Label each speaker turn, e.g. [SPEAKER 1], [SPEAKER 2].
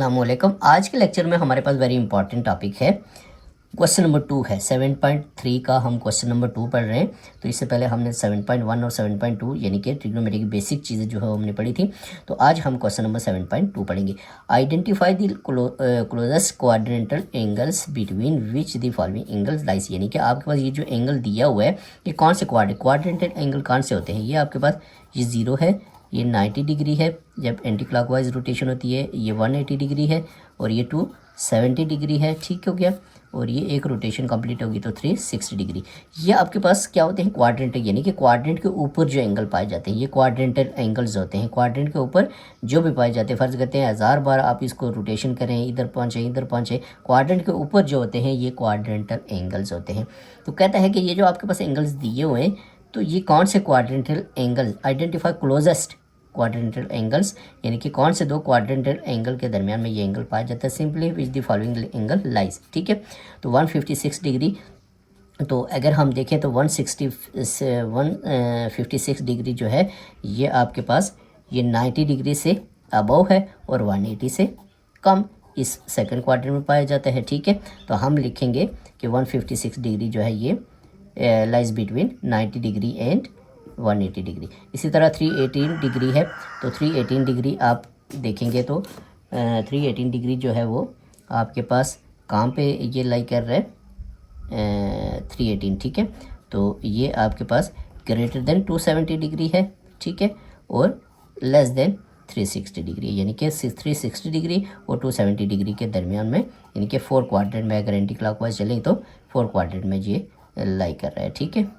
[SPEAKER 1] अस्सलामुअलैकुम। आज के लेक्चर में हमारे पास वेरी इंपॉर्टेंट टॉपिक है, क्वेश्चन नंबर 2 है। 7.3 का हम क्वेश्चन नंबर 2 पढ़ रहे हैं। तो इससे पहले हमने 7.1 और 7.2 यानी कि ट्रिग्नोमेट्री की बेसिक चीज़ें जो है वो हमने पढ़ी थी। तो आज हम क्वेश्चन नंबर 7.2 पढ़ेंगे। Identify the closest quadrantal angles between which the following angles lies. यानी कि आपके पास ये जो एंगल दिया हुआ है ये कौन से क्वाड्रेंटल एंगल कौन से होते हैं। ये आपके पास ये 0 है, ये 90 डिग्री है जब एंटी क्लॉकवाइज रोटेशन होती है, ये 180 डिग्री है और ये 270 डिग्री है। ठीक हो गया। और ये एक रोटेशन कंप्लीट होगी तो 360 डिग्री। ये आपके पास क्या होते हैं, क्वाड्रेंटल, यानी कि क्वाड्रेंट के ऊपर जो एंगल पाए जाते हैं ये क्वाड्रेंटल एंगल्स होते हैं। क्वाड्रेंट के ऊपर जो भी पाए जाते हैं, फ़र्ज़ करते हैं 1000 बार आप इसको रोटेशन करें, इधर पहुँचे, क्वाड्रेंट के ऊपर जो होते हैं ये क्वाड्रेंटल एंगल्स होते हैं। तो कहता है कि ये जो आपके पास एंगल्स दिए हुए हैं तो ये कौन से quadrantal angle, identify closest quadrantal angles, यानी कि कौन से दो क्वाड्रेंटल एंगल के दरमियान में ये एंगल पाया जाता है। Simply which the following angle lies. ठीक है। तो 156 डिग्री, तो अगर हम देखें तो 156 डिग्री जो है ये आपके पास ये 90 डिग्री से अबव है और 180 से कम इस सेकंड क्वाड्रेंट में पाया जाता है। ठीक है। तो हम लिखेंगे कि 156 डिग्री जो है ये lies between 90 degree and 180 degree. इसी तरह 318 डिग्री है, तो 318 डिग्री आप देखेंगे तो 318 डिग्री जो है वो आपके पास कहाँ पे ये लाई कर रहा है, 318। ठीक है। तो ये आपके पास ग्रेटर देन 270 डिग्री है। ठीक है। और लेस देन 360 डिग्री, यानी कि 360 डिग्री और 270 डिग्री के दरमियान में, यानी कि 4 क्वाड्रेंट में अगर एंटी क्लॉकवाइज चलें तो 4 क्वाड्रेंट में ये लाई कर रहा है। ठीक है।